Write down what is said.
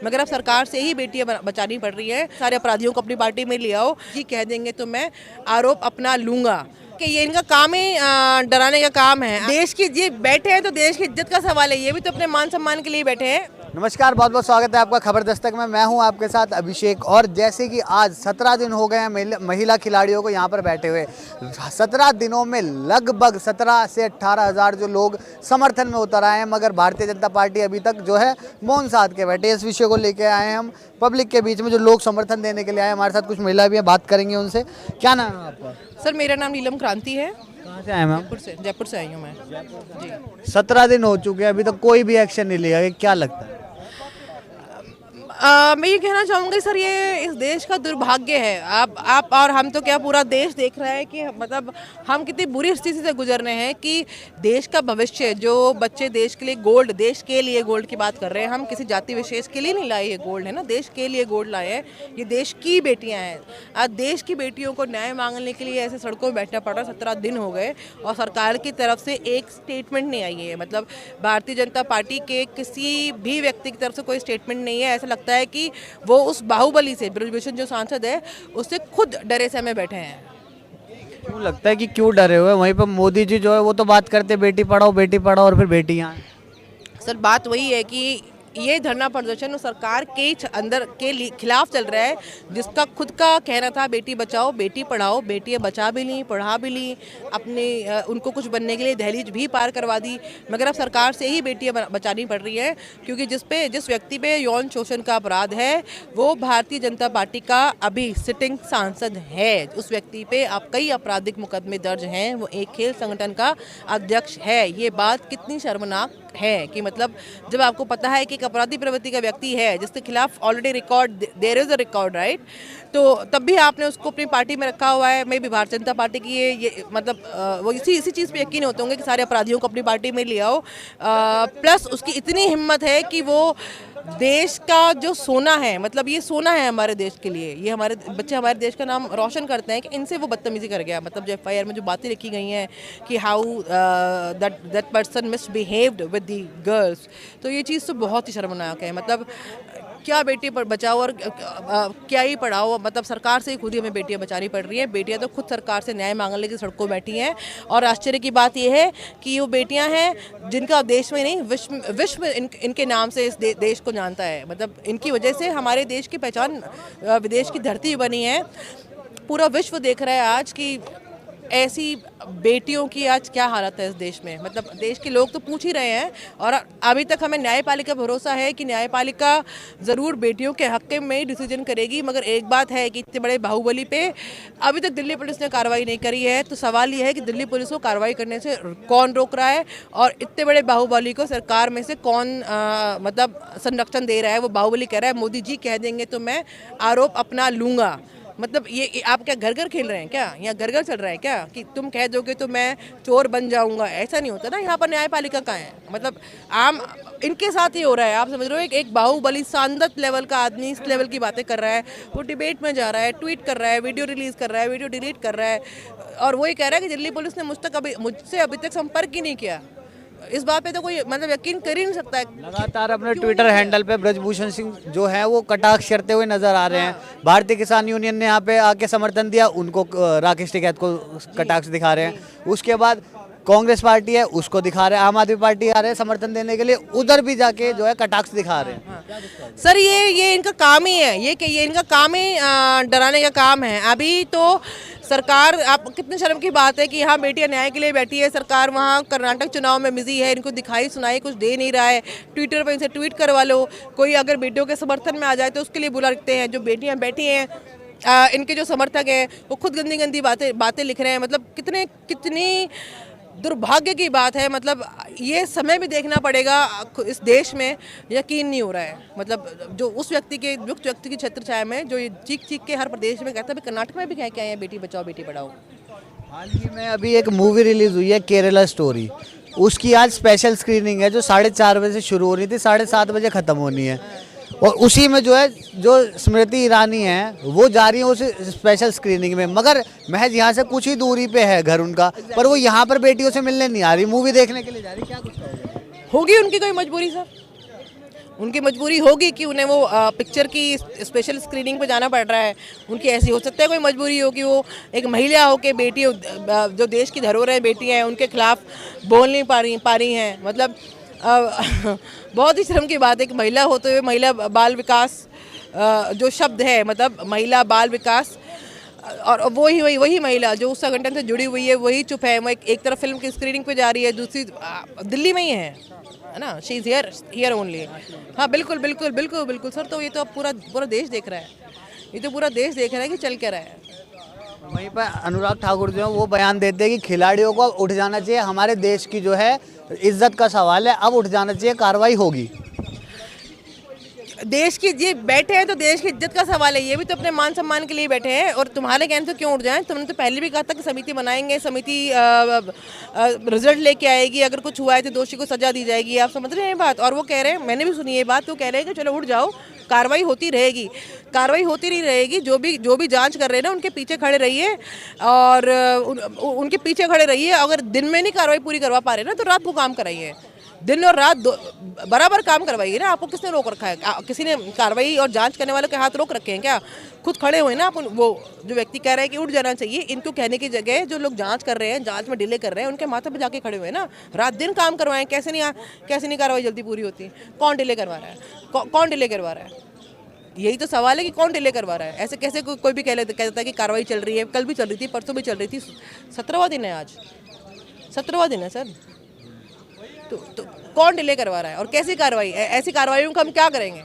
मगर अब सरकार से ही बेटियां बचानी पड़ रही है। सारे अपराधियों को अपनी पार्टी में ले आओ, जी कह देंगे तो मैं आरोप अपना लूंगा कि ये इनका काम ही डराने का काम है। देश की ये बैठे हैं तो देश की इज्जत का सवाल है, ये भी तो अपने मान सम्मान के लिए बैठे हैं। नमस्कार, बहुत बहुत स्वागत है आपका खबर दस्तक में। मैं हूं आपके साथ अभिषेक। और जैसे कि आज 17 दिन हो गए हैं महिला खिलाड़ियों को यहां पर बैठे हुए। 17 दिनों में लगभग 17 से 18 हज़ार जो लोग समर्थन में उतर आए हैं, मगर भारतीय जनता पार्टी अभी तक जो है मौन साध के बैठे। इस विषय को लेकर आए हैं हम पब्लिक के बीच में, जो लोग समर्थन देने के लिए आए। हमारे साथ कुछ महिला भी हैं, बात करेंगे उनसे। क्या नाम है आपका? सर मेरा नाम नीलम क्रांति है। कहाँ से आए मैम? जयपुर से आई हूँ मैं जी। 17 दिन हो चुके हैं, अभी तक कोई भी एक्शन नहीं लिया। क्या लगता है? मैं ये कहना चाहूँगी सर, ये इस देश का दुर्भाग्य है। आप और हम तो क्या, पूरा देश देख रहा है कि मतलब हम कितनी बुरी स्थिति से गुजर रहे हैं कि देश का भविष्य, जो बच्चे देश के लिए गोल्ड, देश के लिए गोल्ड की बात कर रहे हैं, हम किसी जाति विशेष के लिए नहीं लाए ये गोल्ड, है ना, देश के लिए गोल्ड लाए हैं। ये देश की बेटियाँ हैं। आज देश की बेटियों को न्याय मांगने के लिए ऐसे सड़कों में बैठना पड़ रहा है। 17 दिन हो गए और सरकार की तरफ से एक स्टेटमेंट नहीं आई है। मतलब भारतीय जनता पार्टी के किसी भी व्यक्ति की तरफ से कोई स्टेटमेंट नहीं है। ऐसा लगता है कि वो उस बाहुबली से, ब्रजभूषण जो सांसद है, उससे खुद डरे से में बैठे हैं। क्यों लगता है कि क्यों डरे हुए? वहीं पर मोदी जी जो है वो तो बात करते बेटी पढ़ाओ और फिर बेटियां। सर बात वही है कि ये धरना प्रदर्शन सरकार के अंदर के खिलाफ चल रहा है, जिसका खुद का कहना था बेटी बचाओ बेटी पढ़ाओ। बेटियां बचा भी ली, पढ़ा भी ली, अपने उनको कुछ बनने के लिए दहलीज भी पार करवा दी। मगर अब सरकार से ही बेटियां बचानी पड़ रही है, क्योंकि जिस व्यक्ति पे यौन शोषण का अपराध है वो भारतीय जनता पार्टी का अभी सिटिंग सांसद है। उस व्यक्ति पे अब कई आपराधिक मुकदमे दर्ज हैं। वो एक खेल संगठन का अध्यक्ष है। ये बात कितनी शर्मनाक है कि मतलब जब आपको पता है कि एक अपराधी प्रवृत्ति का व्यक्ति है जिसके खिलाफ already record, there is a record, right, तो तब भी आपने उसको अपनी पार्टी में रखा हुआ है। मैं भी भारतीय जनता पार्टी की ये मतलब वो इसी चीज़ पे यकीन होते होंगे कि सारे अपराधियों को अपनी पार्टी में ले आओ। प्लस उसकी इतनी हिम्मत है कि वो देश का जो सोना है, मतलब ये सोना है हमारे देश के लिए, ये हमारे बच्चे हमारे देश का नाम रोशन करते हैं, कि इनसे वो बदतमीजी कर गया। मतलब जो FIR में जो बातें लिखी गई हैं कि how that person misbehaved with the girls, तो ये चीज़ तो बहुत ही शर्मनाक है। मतलब क्या बेटी पर बचाओ और क्या ही पढ़ाओ। मतलब सरकार से ही खुद ही हमें बेटियां बचानी पड़ रही हैं। बेटियां तो खुद सरकार से न्याय मांगने की सड़कों बैठी हैं। और आश्चर्य की बात यह है कि वो बेटियां हैं जिनका देश में नहीं विश्व इनके नाम से इस देश को जानता है। मतलब इनकी वजह से हमारे देश की पहचान विदेश की धरती बनी है। पूरा विश्व देख रहा है आज कि ऐसी बेटियों की आज क्या हालत है इस देश में। मतलब देश के लोग तो पूछ ही रहे हैं। और अभी तक हमें न्यायपालिका भरोसा है कि न्यायपालिका ज़रूर बेटियों के हक़ में ही डिसीजन करेगी। मगर एक बात है कि इतने बड़े बाहुबली पे अभी तक दिल्ली पुलिस ने कार्रवाई नहीं करी है। तो सवाल ये है कि दिल्ली पुलिस को कार्रवाई करने से कौन रोक रहा है, और इतने बड़े बाहुबली को सरकार में से कौन मतलब संरक्षण दे रहा है। वो बाहुबली कह रहा है मोदी जी कह देंगे तो मैं आरोप अपना लूँगा। मतलब ये आप क्या घर घर खेल रहे हैं क्या? यहाँ घर घर चल रहा है क्या कि तुम कह दोगे तो मैं चोर बन जाऊंगा? ऐसा नहीं होता ना। यहाँ पर न्यायपालिका कहाँ है? मतलब आम इनके साथ ही हो रहा है। आप समझ रहे हो, एक बाहुबली सांदत लेवल का आदमी इस लेवल की बातें कर रहा है। वो डिबेट में जा रहा है, ट्वीट कर रहा है, वीडियो रिलीज कर रहा है, वीडियो डिलीट कर रहा है, और वही कह रहा है कि दिल्ली पुलिस ने मुझसे अभी तक संपर्क ही नहीं किया। इस बात पे तो कोई मतलब यकीन कर ही नहीं सकता है। लगातार अपने ट्विटर हैंडल पे ब्रजभूषण सिंह जो है वो कटाक्ष करते हुए नजर आ रहे हैं। भारतीय किसान यूनियन ने यहाँ पे आके समर्थन दिया, उनको राकेश टिकैत को कटाक्ष दिखा रहे हैं। उसके बाद कांग्रेस पार्टी है उसको दिखा रहे हैं, आम आदमी पार्टी आ रहे हैं समर्थन देने के लिए, उधर भी जाके जो है कटाक्ष दिखा रहे हैं। सर ये इनका काम ही है, ये इनका काम ही डराने का काम है। अभी तो सरकार, आप कितने शर्म की बात है कि यहाँ बेटियां न्याय के लिए बैठी है। सरकार वहाँ कर्नाटक चुनाव में बिजी है, इनको दिखाई सुनाई कुछ दे नहीं रहा है। ट्विटर पर इनसे ट्वीट करवा लो। कोई अगर बेटियों के समर्थन में आ जाए तो उसके लिए बुला रखते हैं। जो बेटियां बैठी हैं, इनके जो समर्थक हैं वो खुद गंदी गंदी बातें लिख रहे हैं। मतलब कितनी दुर्भाग्य की बात है। मतलब ये समय भी देखना पड़ेगा। इस देश में यकीन नहीं हो रहा है। मतलब जो उस व्यक्ति की छत्र छाया में जो ये चीख के हर प्रदेश में कहता है, कर्नाटक में भी कह के आए हैं बेटी बचाओ बेटी पढ़ाओ। हाल ही में अभी एक मूवी रिलीज हुई है केरला स्टोरी, उसकी आज स्पेशल स्क्रीनिंग है जो 4:30 बजे से शुरू हो रही थी, 7:30 बजे ख़त्म होनी है। और उसी में जो है जो स्मृति ईरानी है वो जा रही है उस स्पेशल स्क्रीनिंग में, मगर महज यहाँ से कुछ ही दूरी पे है घर उनका, पर वो यहाँ पर बेटियों से मिलने नहीं आ रही, मूवी देखने के लिए जा रही। क्या कुछ कहोगे? होगी उनकी कोई मजबूरी सर, उनकी मजबूरी होगी कि उन्हें वो पिक्चर की स्पेशल स्क्रीनिंग पे जाना पड़ रहा है। उनकी ऐसी हो सकता है कोई मजबूरी हो कि वो एक महिला हो के बेटी जो देश की धरोहर है, बेटियाँ हैं, उनके खिलाफ बोल नहीं पा रही हैं। मतलब बहुत ही शर्म की बात है कि महिला होते हुए महिला बाल विकास जो शब्द है, मतलब महिला बाल विकास, और वही महिला जो उस संगठन से जुड़ी हुई है वही चुप है। वो एक तरफ फिल्म की स्क्रीनिंग पे जा रही है, दूसरी दिल्ली में ही है ना, शी इज़ हियर ओनली। हाँ बिल्कुल बिल्कुल बिल्कुल बिल्कुल सर। तो ये तो अब पूरा देश देख रहा है, ये तो पूरा देश देख रहा है कि चल क्या रहा है। वहीं पर अनुराग ठाकुर जो है वो बयान देते हैं कि खिलाड़ियों को उठ जाना चाहिए, हमारे देश की जो है इज्जत का सवाल है, अब उठ जाना चाहिए, कार्रवाई होगी। देश की ये बैठे हैं तो देश की इज्जत का सवाल है, ये भी तो अपने मान सम्मान के लिए बैठे हैं। और तुम्हारे कहने तो क्यों उठ जाएं? तुमने तो पहले भी कहा था कि समिति बनाएंगे, समिति रिजल्ट लेके आएगी, अगर कुछ हुआ है तो दोषी को सजा दी जाएगी। आप समझ रहे हैं ये बात? और वो कह रहे हैं, मैंने भी सुनी ये बात, वो कह रहे हैं कि चलो उठ जाओ, कार्रवाई होती रहेगी। कार्रवाई होती नहीं रहेगी, जो भी जांच कर रहे हैं ना उनके पीछे खड़े रहिए, और उनके पीछे खड़े रहिए। अगर दिन में नहीं कार्रवाई पूरी करवा पा रहे ना तो रात को काम कराइए, दिन और रात बराबर काम करवाइए ना। आपको किसने रोक रखा है? किसी ने कार्रवाई और जांच करने वालों के हाथ रोक रखे हैं क्या? खुद खड़े हुए ना आप। वो जो व्यक्ति कह रहा है कि उठ जाना चाहिए, इनको कहने की जगह जो लोग जांच कर रहे हैं, जांच में डिले कर रहे हैं, उनके माथे पे जाके खड़े हुए ना, रात दिन काम करवाएं। कैसे नहीं कार्रवाई जल्दी पूरी होती? कौन डिले करवा रहा है? कौन डिले करवा रहा है? यही तो सवाल है कि कौन डिले करवा रहा है। ऐसे कैसे कोई भी कहता है कि कार्रवाई चल रही है? कल भी चल रही थी, परसों भी चल रही थी, 17वां दिन है आज, 17वां दिन है सर। तो कौन डिले करवा रहा है और कैसी कार्रवाई? ऐसी कार्रवाइयों को हम क्या करेंगे?